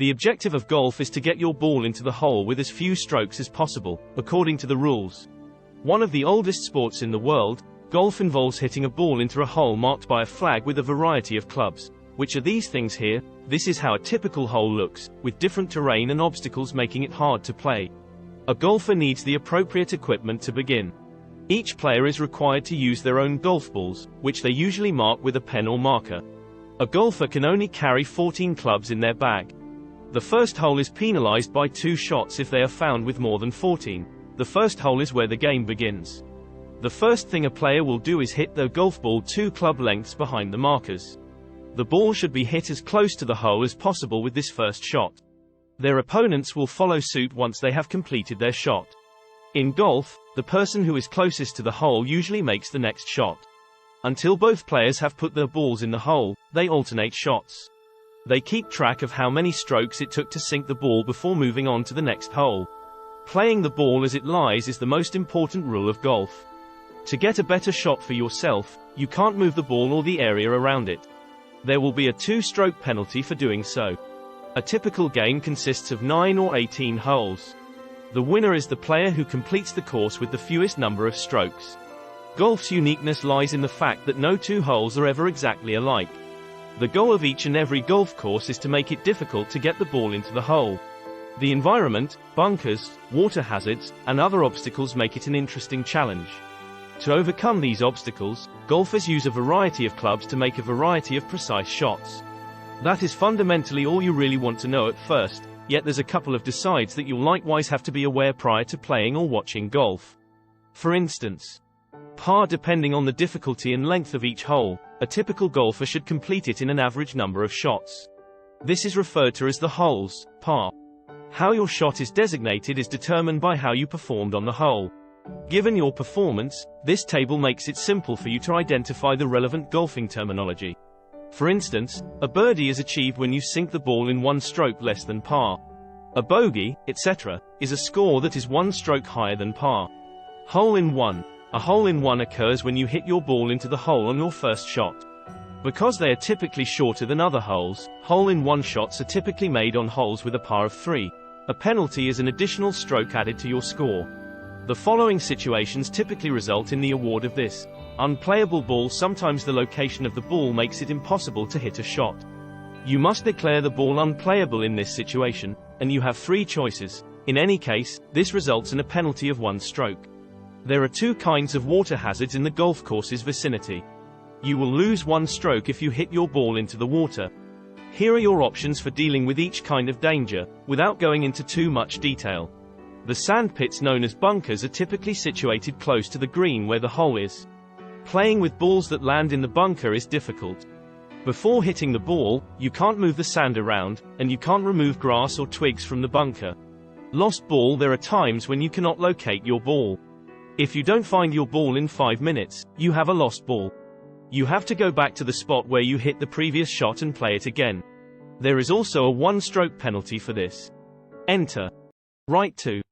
The objective of golf is to get your ball into the hole with as few strokes as possible, according to the rules. One of the oldest sports in the world, golf involves hitting a ball into a hole marked by a flag with a variety of clubs. Which are these things here? This is how a typical hole looks, with different terrain and obstacles making it hard to play. A golfer needs the appropriate equipment to begin. Each player is required to use their own golf balls, which they usually mark with a pen or marker. A golfer can only carry 14 clubs in their bag. The first hole is penalized by 2 shots if they are found with more than 14. The first hole is where the game begins. The first thing a player will do is hit their golf ball 2 club lengths behind the markers. The ball should be hit as close to the hole as possible with this first shot. Their opponents will follow suit once they have completed their shot. In golf, the person who is closest to the hole usually makes the next shot. Until both players have put their balls in the hole, they alternate shots. They keep track of how many strokes it took to sink the ball before moving on to the next hole. Playing the ball as it lies is the most important rule of golf. To get a better shot for yourself, you can't move the ball or the area around it. There will be a 2-stroke penalty for doing so. A typical game consists of 9 or 18 holes. The winner is the player who completes the course with the fewest number of strokes. Golf's uniqueness lies in the fact that no 2 holes are ever exactly alike. The goal of each and every golf course is to make it difficult to get the ball into the hole. The environment, bunkers, water hazards, and other obstacles make it an interesting challenge. To overcome these obstacles, golfers use a variety of clubs to make a variety of precise shots. That is fundamentally all you really want to know at first, yet there's a couple of decides that you'll likewise have to be aware prior to playing or watching golf. For instance, par. Depending on the difficulty and length of each hole, a typical golfer should complete it in an average number of shots. This is referred to as the hole's par. How your shot is designated is determined by how you performed on the hole. Given your performance, this table makes it simple for you to identify the relevant golfing terminology. For instance, a birdie is achieved when you sink the ball in 1 stroke less than par. A bogey, etc., is a score that is 1 stroke higher than par. Hole-in-one. A hole-in-one occurs when you hit your ball into the hole on your first shot. Because they are typically shorter than other holes, hole-in-one shots are typically made on holes with a par of 3. A penalty is an additional stroke added to your score. The following situations typically result in the award of this unplayable ball. Sometimes the location of the ball makes it impossible to hit a shot. You must declare the ball unplayable in this situation, and you have 3 choices. In any case, this results in a penalty of 1 stroke. There are 2 kinds of water hazards in the golf course's vicinity. You will lose 1 stroke if you hit your ball into the water. Here are your options for dealing with each kind of danger, without going into too much detail. The sand pits known as bunkers are typically situated close to the green where the hole is. Playing with balls that land in the bunker is difficult. Before hitting the ball, you can't move the sand around, and you can't remove grass or twigs from the bunker. Lost ball. There are times when you cannot locate your ball. If you don't find your ball in 5 minutes, you have a lost ball. You have to go back to the spot where you hit the previous shot and play it again. There is also a 1-stroke penalty for this. Enter. Right to